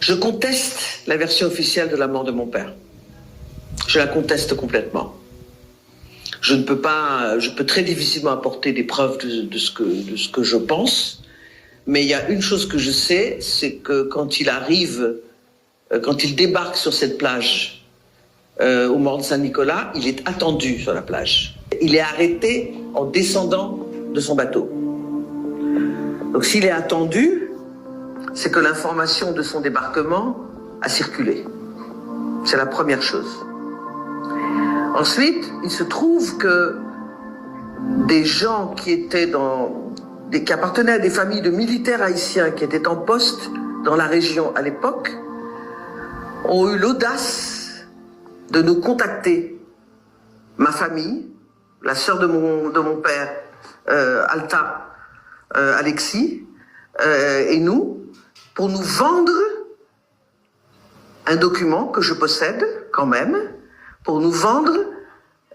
Je conteste la version officielle de la mort de mon père. Je la conteste complètement. Je peux très difficilement apporter des preuves de ce que je pense, mais il y a une chose que je sais, c'est que quand il débarque sur cette plage au Mont Saint-Nicolas, il est attendu sur la plage. Il est arrêté en descendant de son bateau. Donc s'il est attendu, c'est que l'information de son débarquement a circulé. C'est la première chose. Ensuite, il se trouve que des gens qui appartenaient à des familles de militaires haïtiens qui étaient en poste dans la région à l'époque ont eu l'audace de nous contacter, ma famille, la sœur de mon père, Alta, Alexis, et nous, pour nous vendre un document que je possède quand même, pour nous vendre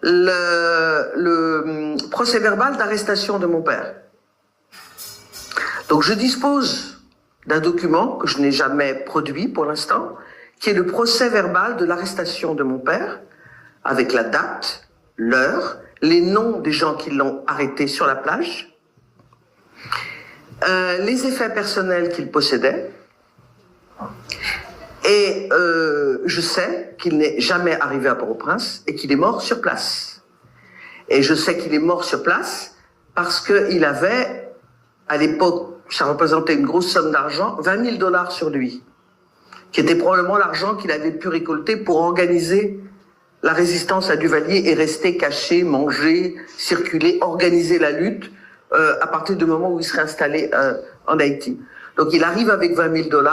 le procès-verbal d'arrestation de mon père. Donc je dispose d'un document que je n'ai jamais produit pour l'instant, qui est le procès-verbal de l'arrestation de mon père, avec la date, l'heure, les noms des gens qui l'ont arrêté sur la plage, les effets personnels qu'il possédait, et je sais qu'il n'est jamais arrivé à Port-au-Prince et qu'il est mort sur place. Et je sais qu'il est mort sur place parce qu'il avait, à l'époque, ça représentait une grosse somme d'argent, 20 000 $ sur lui, qui était probablement l'argent qu'il avait pu récolter pour organiser la résistance à Duvalier et rester caché, manger, circuler, organiser la lutte à partir du moment où il serait installé en Haïti. Donc il arrive avec 20 000 $,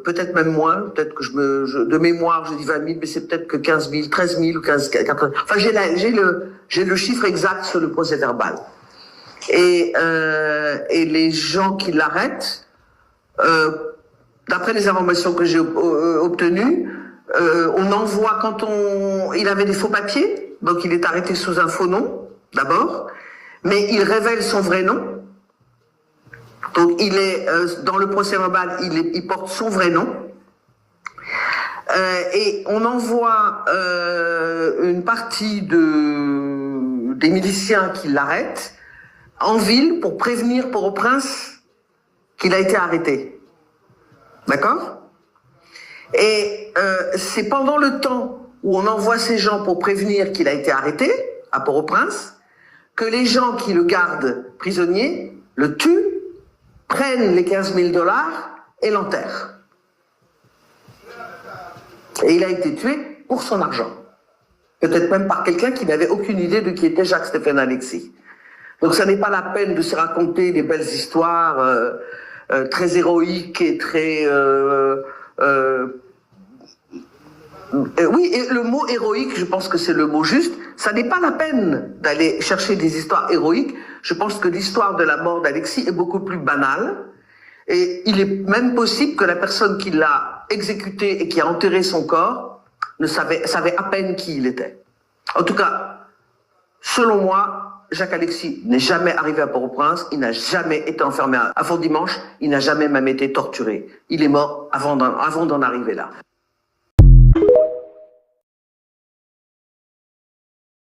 peut-être même moins, peut-être que de mémoire je dis 20 000, mais c'est peut-être que 15 000, 13 000 ou 15 000, enfin j'ai le chiffre exact sur le procès verbal. Et les gens qui l'arrêtent, d'après les informations que j'ai obtenues, on envoie il avait des faux papiers, donc il est arrêté sous un faux nom, d'abord, mais il révèle son vrai nom. Donc il est dans le procès verbal, il porte son vrai nom. Et on envoie une partie des miliciens qui l'arrêtent en ville pour prévenir Port-au-Prince qu'il a été arrêté. D'accord? Et c'est pendant le temps où on envoie ces gens pour prévenir qu'il a été arrêté à Port-au-Prince que les gens qui le gardent prisonnier le tuent, prennent les 15 000 $ et l'enterrent. Et il a été tué pour son argent. Peut-être même par quelqu'un qui n'avait aucune idée de qui était Jacques-Stéphane Alexis. Donc ça n'est pas la peine de se raconter des belles histoires très héroïques et très... oui, et le mot héroïque, je pense que c'est le mot juste. Ça n'est pas la peine d'aller chercher des histoires héroïques. Je pense que l'histoire de la mort d'Alexis est beaucoup plus banale. Et il est même possible que la personne qui l'a exécuté et qui a enterré son corps savait à peine qui il était. En tout cas, selon moi, Jacques Alexis n'est jamais arrivé à Port-au-Prince, il n'a jamais été enfermé à Fort-Dimanche, il n'a jamais même été torturé. Il est mort avant d'en arriver là.